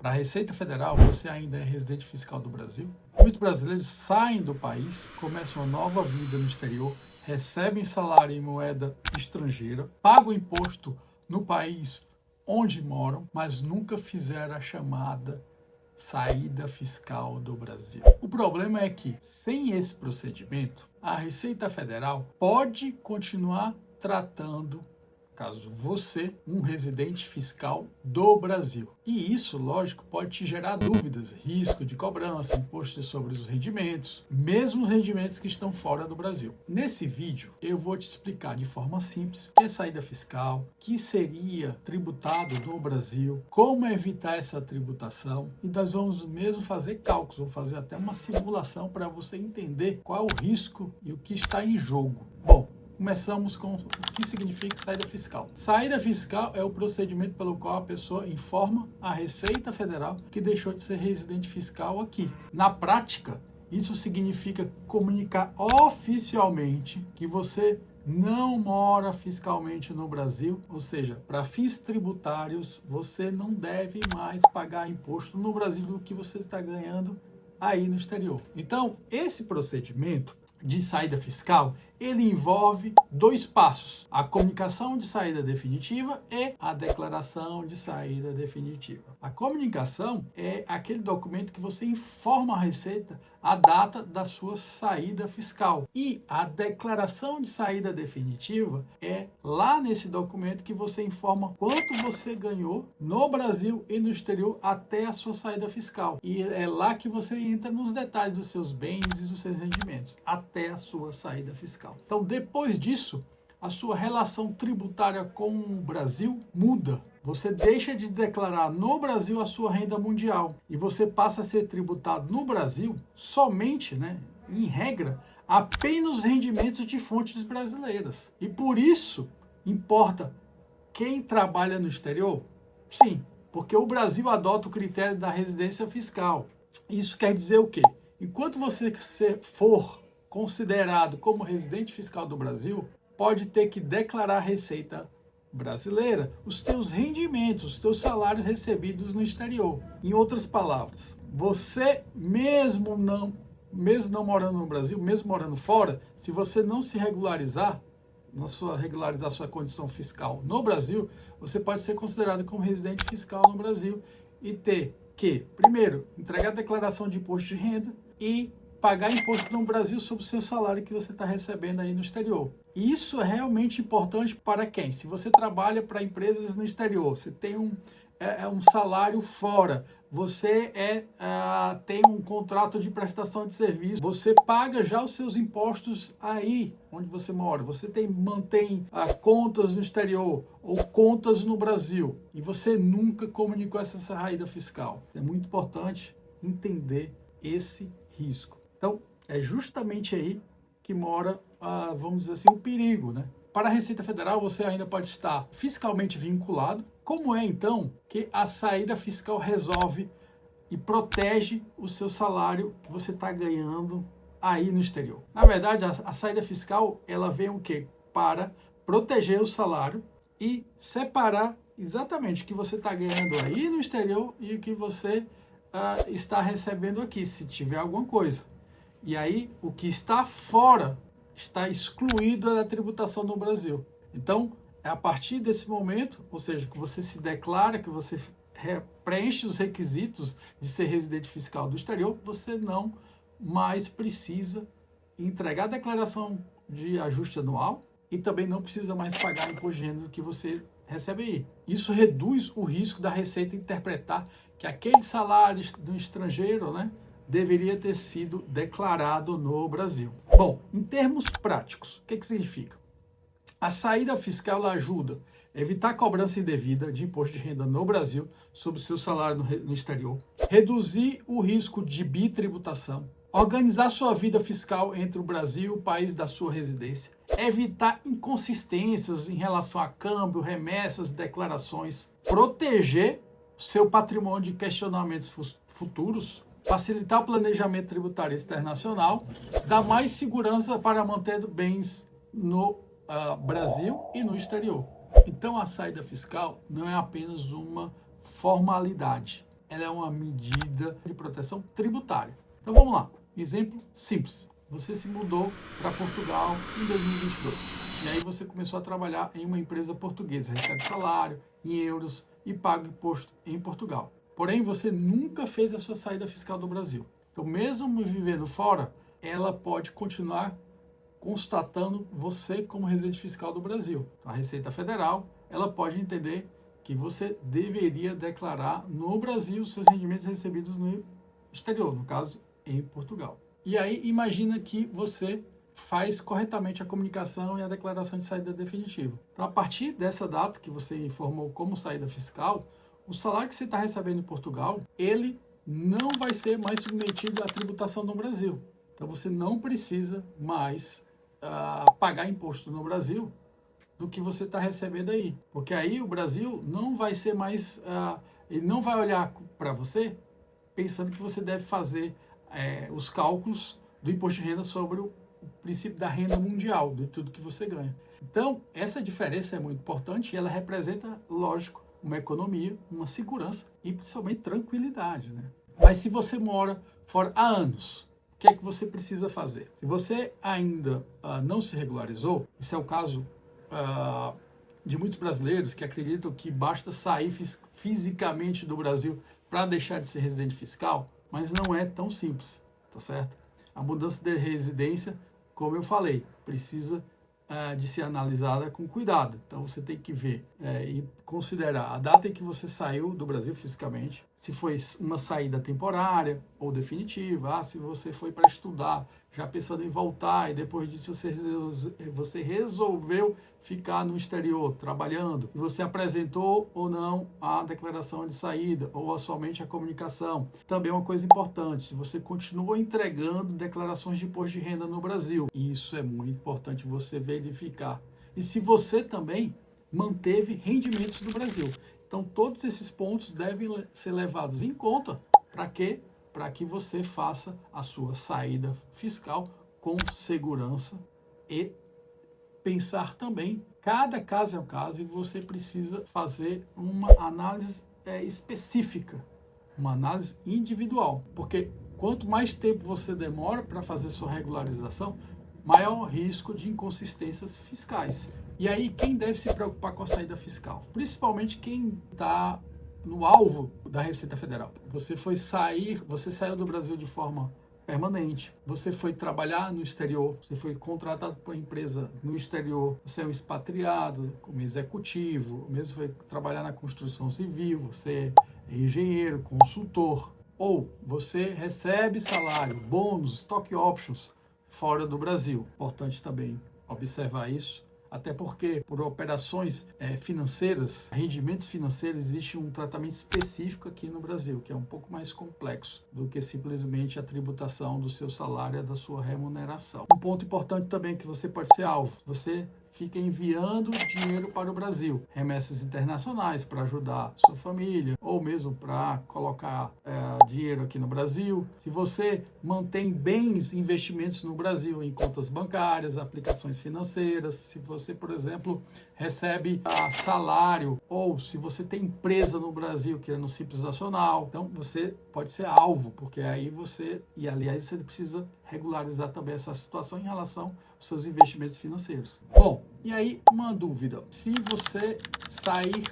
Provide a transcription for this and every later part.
Para a Receita Federal, você ainda é residente fiscal do Brasil? Muitos brasileiros saem do país, começam uma nova vida no exterior, recebem salário em moeda estrangeira, pagam imposto no país onde moram, mas nunca fizeram a chamada saída fiscal do Brasil. O problema é que, sem esse procedimento, a Receita Federal pode continuar tratando, caso você, um residente fiscal do Brasil. E isso, lógico, pode te gerar dúvidas, risco de cobrança, imposto sobre os rendimentos, mesmo os rendimentos que estão fora do Brasil. Nesse vídeo, eu vou te explicar de forma simples o que é saída fiscal, o que seria tributado no Brasil, como evitar essa tributação, e nós vamos mesmo fazer cálculos, vamos fazer até uma simulação para você entender qual é o risco e o que está em jogo. Bom, começamos com o que significa saída fiscal. Saída fiscal é o procedimento pelo qual a pessoa informa a Receita Federal que deixou de ser residente fiscal aqui. Na prática, isso significa comunicar oficialmente que você não mora fiscalmente no Brasil, ou seja, para fins tributários, você não deve mais pagar imposto no Brasil do que você está ganhando aí no exterior. Então, esse procedimento de saída fiscal, ele envolve dois passos: a comunicação de saída definitiva e a declaração de saída definitiva. A comunicação é aquele documento que você informa a Receita a data da sua saída fiscal. E a declaração de saída definitiva é lá nesse documento que você informa quanto você ganhou no Brasil e no exterior até a sua saída fiscal. E é lá que você entra nos detalhes dos seus bens e dos seus rendimentos, até a sua saída fiscal. Então, depois disso, a sua relação tributária com o Brasil muda. Você deixa de declarar no Brasil a sua renda mundial e você passa a ser tributado no Brasil somente, em regra, apenas os rendimentos de fontes brasileiras. E por isso, importa quem trabalha no exterior? Sim, porque o Brasil adota o critério da residência fiscal. Isso quer dizer o quê? Enquanto você for considerado como residente fiscal do Brasil, pode ter que declarar à Receita brasileira os teus rendimentos, os teus salários recebidos no exterior. Em outras palavras, você mesmo não morando no Brasil, mesmo morando fora, se você não se regularizar, regularizar sua condição fiscal no Brasil, você pode ser considerado como residente fiscal no Brasil e ter que, primeiro, entregar a declaração de imposto de renda e pagar imposto no Brasil sobre o seu salário que você está recebendo aí no exterior. E isso é realmente importante para quem? Se você trabalha para empresas no exterior, você tem um salário fora, você tem um contrato de prestação de serviço, você paga já os seus impostos aí onde você mora, você mantém contas no exterior ou contas no Brasil e você nunca comunicou essa saída fiscal. É muito importante entender esse risco. Então, é justamente aí que mora, vamos dizer assim, o perigo, Para a Receita Federal, você ainda pode estar fiscalmente vinculado. Como é, então, que a saída fiscal resolve e protege o seu salário que você está ganhando aí no exterior? Na verdade, a saída fiscal, ela vem o quê? Para proteger o salário e separar exatamente o que você está ganhando aí no exterior e o que você está recebendo aqui, se tiver alguma coisa. E aí, o que está fora está excluído da tributação no Brasil. Então, é a partir desse momento, ou seja, que você se declara, que você preenche os requisitos de ser residente fiscal do exterior, você não mais precisa entregar a declaração de ajuste anual e também não precisa mais pagar imposto de renda do que você recebe aí. Isso reduz o risco da Receita interpretar que aquele salário do estrangeiro, deveria ter sido declarado no Brasil. Bom, em termos práticos, o que significa? A saída fiscal ajuda a evitar a cobrança indevida de imposto de renda no Brasil sobre o seu salário no exterior, reduzir o risco de bitributação, organizar sua vida fiscal entre o Brasil e o país da sua residência, evitar inconsistências em relação a câmbio, remessas, declarações, proteger seu patrimônio de questionamentos futuros, facilitar o planejamento tributário internacional, dar mais segurança para manter bens no Brasil e no exterior. Então, a saída fiscal não é apenas uma formalidade. ela é uma medida de proteção tributária. Então vamos lá, exemplo simples. Você se mudou para Portugal em 2022 e aí você começou a trabalhar em uma empresa portuguesa, recebe salário em euros e paga imposto em Portugal. Porém, você nunca fez a sua saída fiscal do Brasil. Então, mesmo vivendo fora, ela pode continuar constatando você como residente fiscal do Brasil. A Receita Federal, ela pode entender que você deveria declarar no Brasil os seus rendimentos recebidos no exterior, no caso, em Portugal. E aí, imagina que você faz corretamente a comunicação e a declaração de saída definitiva. Então, a partir dessa data que você informou como saída fiscal, o salário que você está recebendo em Portugal, ele não vai ser mais submetido à tributação no Brasil. Então, você não precisa mais pagar imposto no Brasil do que você está recebendo aí. Porque aí o Brasil não vai ser mais... ele não vai olhar para você pensando que você deve fazer os cálculos do imposto de renda sobre o princípio da renda mundial, de tudo que você ganha. Então, essa diferença é muito importante e ela representa, lógico, uma economia, uma segurança e principalmente tranquilidade, né? Mas se você mora fora há anos, o que é que você precisa fazer? Se você ainda não se regularizou, esse é o caso de muitos brasileiros que acreditam que basta sair fisicamente do Brasil para deixar de ser residente fiscal, mas não é tão simples, tá certo? A mudança de residência, como eu falei, precisa de ser analisada com cuidado. Então, você tem que ver e considerar a data em que você saiu do Brasil fisicamente, se foi uma saída temporária ou definitiva, se você foi para estudar, já pensando em voltar, e depois disso você resolveu ficar no exterior, trabalhando, e você apresentou ou não a declaração de saída, ou somente a comunicação. Também uma coisa importante, se você continua entregando declarações de imposto de renda no Brasil, isso é muito importante você verificar. E se você também manteve rendimentos no Brasil. Então, todos esses pontos devem ser levados em conta para quê? Para que você faça a sua saída fiscal com segurança e pensar também, cada caso é um caso e você precisa fazer uma análise específica, uma análise individual, porque quanto mais tempo você demora para fazer sua regularização, maior o risco de inconsistências fiscais. E aí, quem deve se preocupar com a saída fiscal? Principalmente quem está no alvo da Receita Federal. Você saiu do Brasil de forma permanente, você foi trabalhar no exterior, você foi contratado por uma empresa no exterior, você é um expatriado, como executivo, mesmo foi trabalhar na construção civil, você é engenheiro, consultor, ou você recebe salário, bônus, stock options fora do Brasil. Importante também observar isso. Até porque, por operações financeiras, rendimentos financeiros, existe um tratamento específico aqui no Brasil, que é um pouco mais complexo do que simplesmente a tributação do seu salário e da sua remuneração. Um ponto importante também é que você pode ser alvo. Você fica enviando dinheiro para o Brasil, remessas internacionais para ajudar sua família, ou mesmo para colocar dinheiro aqui no Brasil. Se você mantém bens, investimentos no Brasil em contas bancárias, aplicações financeiras, se você, por exemplo, recebe salário, ou se você tem empresa no Brasil que é no Simples Nacional, então você pode ser alvo, porque aí aliás, você precisa regularizar também essa situação em relação aos seus investimentos financeiros. Bom, e aí uma dúvida, se você sair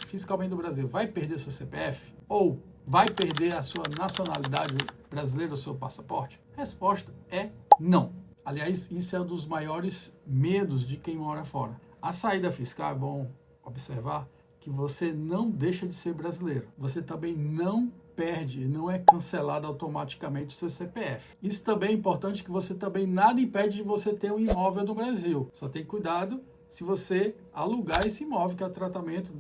fiscalmente do Brasil, vai perder seu CPF? Ou vai perder a sua nacionalidade brasileira, o seu passaporte? A resposta é não. Aliás, isso é um dos maiores medos de quem mora fora. A saída fiscal, é bom observar que você não deixa de ser brasileiro. Você também não perde, não é cancelado automaticamente o seu CPF. Isso também é importante, que você também nada impede de você ter um imóvel no Brasil. Só tem cuidado se você alugar esse imóvel, que o tratamento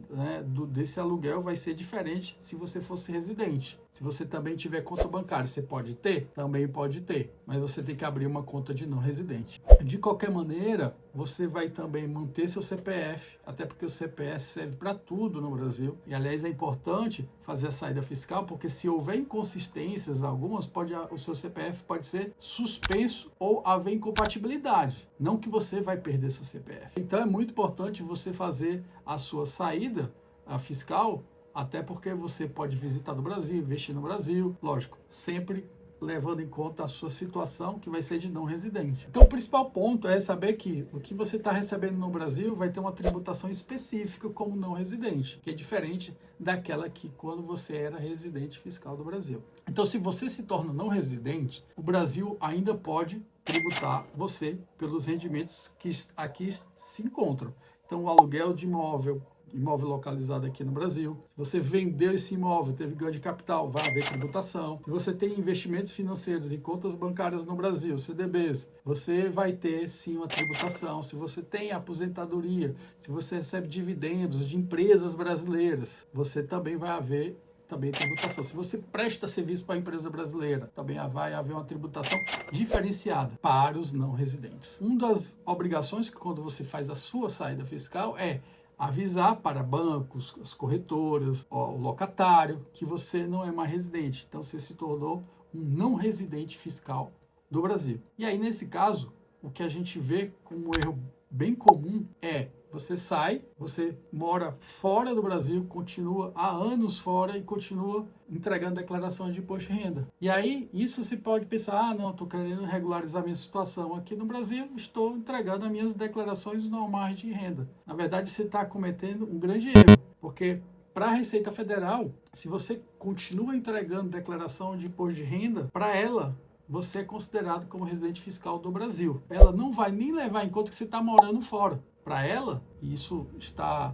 desse aluguel vai ser diferente se você fosse residente. Se você também tiver conta bancária, você pode ter? Também pode ter, mas você tem que abrir uma conta de não residente. De qualquer maneira, você vai também manter seu CPF, até porque o CPF serve para tudo no Brasil. E, aliás, é importante fazer a saída fiscal, porque se houver inconsistências algumas, o seu CPF pode ser suspenso ou haver incompatibilidade. Não que você vai perder seu CPF. Então, é muito importante você fazer a sua saída fiscal Até porque você pode visitar no Brasil, investir no Brasil, lógico, sempre levando em conta a sua situação, que vai ser de não residente. Então, o principal ponto é saber que o que você está recebendo no Brasil vai ter uma tributação específica como não residente, que é diferente daquela que quando você era residente fiscal do Brasil. Então, se você se torna não residente, o Brasil ainda pode tributar você pelos rendimentos que aqui se encontram. Então, o aluguel de imóvel localizado aqui no Brasil. Se você vendeu esse imóvel, teve ganho de capital, vai haver tributação. Se você tem investimentos financeiros em contas bancárias no Brasil, CDBs, você vai ter sim uma tributação. Se você tem aposentadoria, se você recebe dividendos de empresas brasileiras, você também vai haver tributação. Se você presta serviço para a empresa brasileira, também vai haver uma tributação diferenciada para os não residentes. Uma das obrigações que quando você faz a sua saída fiscal é avisar para bancos, as corretoras, o locatário, que você não é mais residente. Então, você se tornou um não residente fiscal do Brasil. E aí, nesse caso, o que a gente vê como um erro bem comum é você sai, você mora fora do Brasil, continua há anos fora e continua entregando declaração de imposto de renda. E aí, isso se pode pensar, não, estou querendo regularizar minha situação aqui no Brasil, estou entregando as minhas declarações normais de renda. Na verdade, você está cometendo um grande erro, porque para a Receita Federal, se você continua entregando declaração de imposto de renda, para ela, você é considerado como residente fiscal do Brasil. Ela não vai nem levar em conta que você está morando fora. Para ela, e isso está,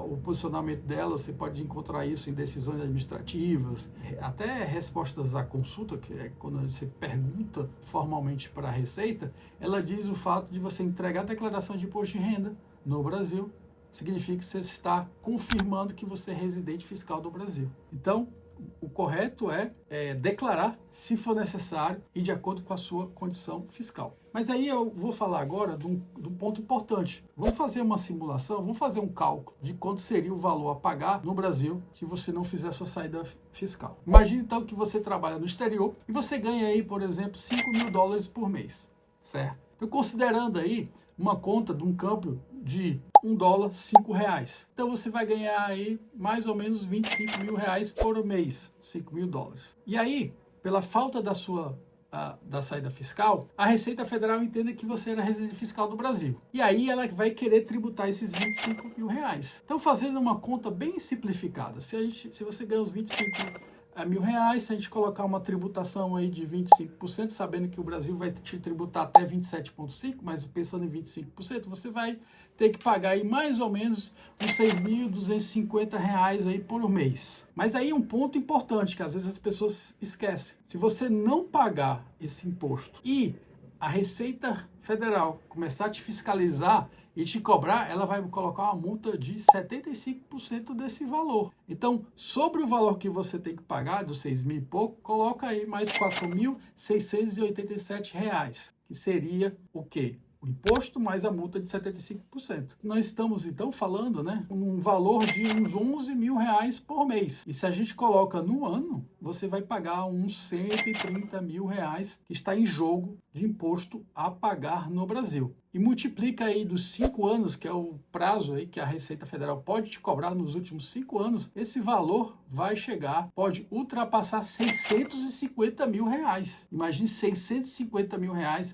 o posicionamento dela, você pode encontrar isso em decisões administrativas, até respostas à consulta, que é quando você pergunta formalmente para a Receita, ela diz o fato de você entregar a declaração de imposto de renda no Brasil, significa que você está confirmando que você é residente fiscal do Brasil. Então, o correto é declarar, se for necessário, e de acordo com a sua condição fiscal. Mas aí eu vou falar agora de um ponto importante. Vamos fazer uma simulação, vamos fazer um cálculo de quanto seria o valor a pagar no Brasil se você não fizer a sua saída fiscal. Imagine então que você trabalha no exterior e você ganha aí, por exemplo, $5.000 por mês, certo? Então, considerando aí uma conta de um câmbio de $1, R$5. Então você vai ganhar aí mais ou menos R$25 mil por mês, $5.000. E aí, pela falta da saída fiscal, a Receita Federal entende que você era residente fiscal do Brasil. E aí ela vai querer tributar esses R$25 mil. Então, fazendo uma conta bem simplificada, se você ganha os R$25 mil, se a gente colocar uma tributação aí de 25%, sabendo que o Brasil vai te tributar até 27,5%, mas pensando em 25%, você vai ter que pagar aí mais ou menos uns R$6.250 aí por mês. Mas aí um ponto importante que às vezes as pessoas esquecem. Se você não pagar esse imposto e a Receita Federal começar a te fiscalizar e te cobrar, ela vai colocar uma multa de 75% desse valor. Então, sobre o valor que você tem que pagar, dos 6 mil e pouco, coloca aí mais R$4.687, que seria o quê? O imposto mais a multa de 75%. Nós estamos, então, falando, um valor de uns R$11 mil por mês. E se a gente coloca no ano, você vai pagar uns R$130 mil que está em jogo de imposto a pagar no Brasil. E multiplica aí dos 5 anos, que é o prazo aí que a Receita Federal pode te cobrar nos últimos 5 anos, esse valor vai chegar, pode ultrapassar R$650 mil. Imagine R$650 mil,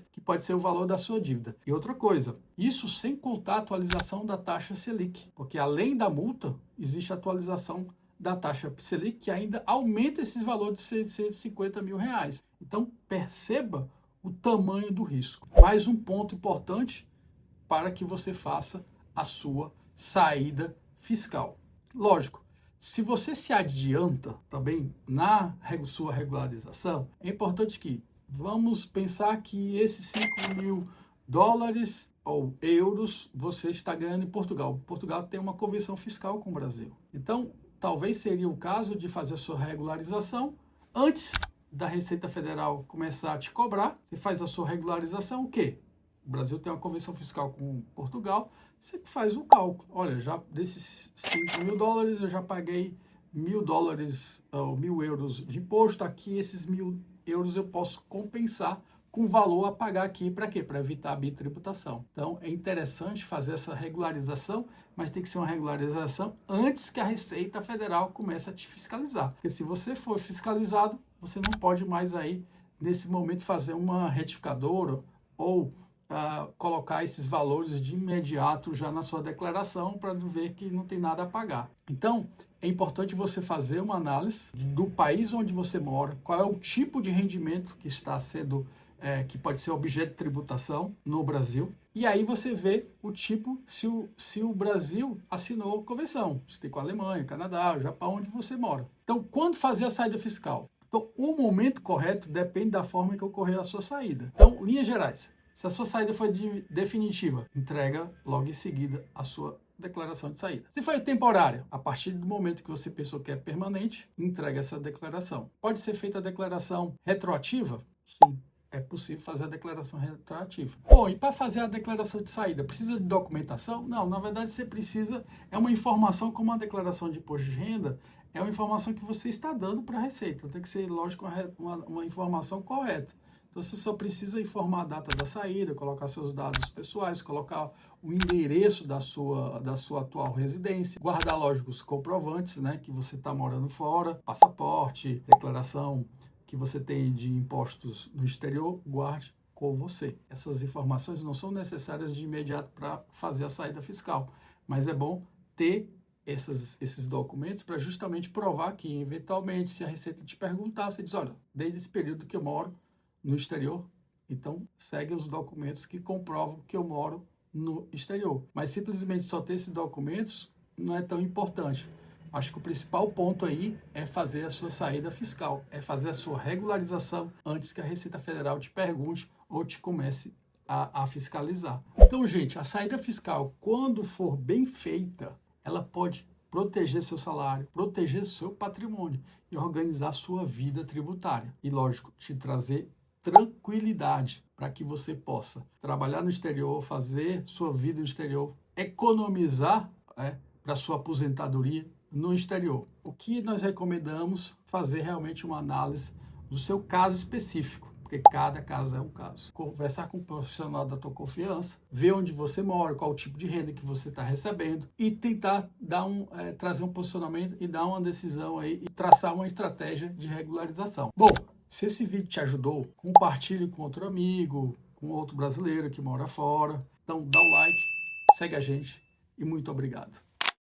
que pode ser o valor da sua dívida. E outra coisa, isso sem contar a atualização da taxa Selic, porque além da multa, existe a atualização da taxa Selic, que ainda aumenta esses valores de R$650 mil. Então, perceba o tamanho do risco. Mais um ponto importante para que você faça a sua saída fiscal. Lógico, se você se adianta também na sua regularização, é importante que vamos pensar que esses $5.000 ou euros você está ganhando em Portugal. Portugal tem uma convenção fiscal com o Brasil. Então, talvez seria o caso de fazer a sua regularização antes da Receita Federal começar a te cobrar. Você faz a sua regularização, o quê? O Brasil tem uma convenção fiscal com Portugal, você faz o cálculo. Olha, já desses $5.000 eu já paguei $1.000 ou €1.000 de imposto. Aqui esses €1.000 eu posso compensar com valor a pagar aqui para quê? Para evitar a bitributação. Então, é interessante fazer essa regularização, mas tem que ser uma regularização antes que a Receita Federal comece a te fiscalizar. Porque se você for fiscalizado, você não pode mais aí, nesse momento, fazer uma retificadora ou colocar esses valores de imediato já na sua declaração para ver que não tem nada a pagar. Então, é importante você fazer uma análise do país onde você mora, qual é o tipo de rendimento que está sendo, que pode ser objeto de tributação no Brasil, e aí você vê o tipo, se o Brasil assinou convenção, se tem com a Alemanha, Canadá, Japão, onde você mora. Então, quando fazer a saída fiscal? Então, o momento correto depende da forma que ocorreu a sua saída. Então, linhas gerais. Se a sua saída foi definitiva, entrega logo em seguida a sua declaração de saída. Se foi temporária, a partir do momento que você pensou que é permanente, entrega essa declaração. Pode ser feita a declaração retroativa? Sim, é possível fazer a declaração retroativa. Bom, e para fazer a declaração de saída, precisa de documentação? Não, na verdade você precisa, é uma informação como a declaração de imposto de renda, é uma informação que você está dando para a Receita. Tem que ser, lógico, uma informação correta. Então, você só precisa informar a data da saída, colocar seus dados pessoais, colocar o endereço da sua atual residência, guardar, lógico, os comprovantes, né, que você está morando fora, passaporte, declaração que você tem de impostos no exterior, guarde com você. Essas informações não são necessárias de imediato para fazer a saída fiscal, mas é bom ter esses documentos para justamente provar que, eventualmente, se a Receita te perguntar, você diz, olha, desde esse período que eu moro no exterior, então segue os documentos que comprovam que eu moro no exterior. Mas simplesmente só ter esses documentos não é tão importante. Acho que o principal ponto aí é fazer a sua saída fiscal, é fazer a sua regularização antes que a Receita Federal te pergunte ou te comece a fiscalizar. Então, gente, a saída fiscal, quando for bem feita, ela pode proteger seu salário, proteger seu patrimônio e organizar sua vida tributária. E, lógico, te trazer tranquilidade para que você possa trabalhar no exterior, fazer sua vida no exterior, economizar para sua aposentadoria no exterior. O que nós recomendamos fazer realmente uma análise do seu caso específico, porque cada caso é um caso. Conversar com um profissional da tua confiança, ver onde você mora, qual o tipo de renda que você está recebendo e tentar trazer um posicionamento e dar uma decisão aí e traçar uma estratégia de regularização. Bom, se esse vídeo te ajudou, compartilhe com outro amigo, com outro brasileiro que mora fora. Então dá o like, segue a gente e muito obrigado.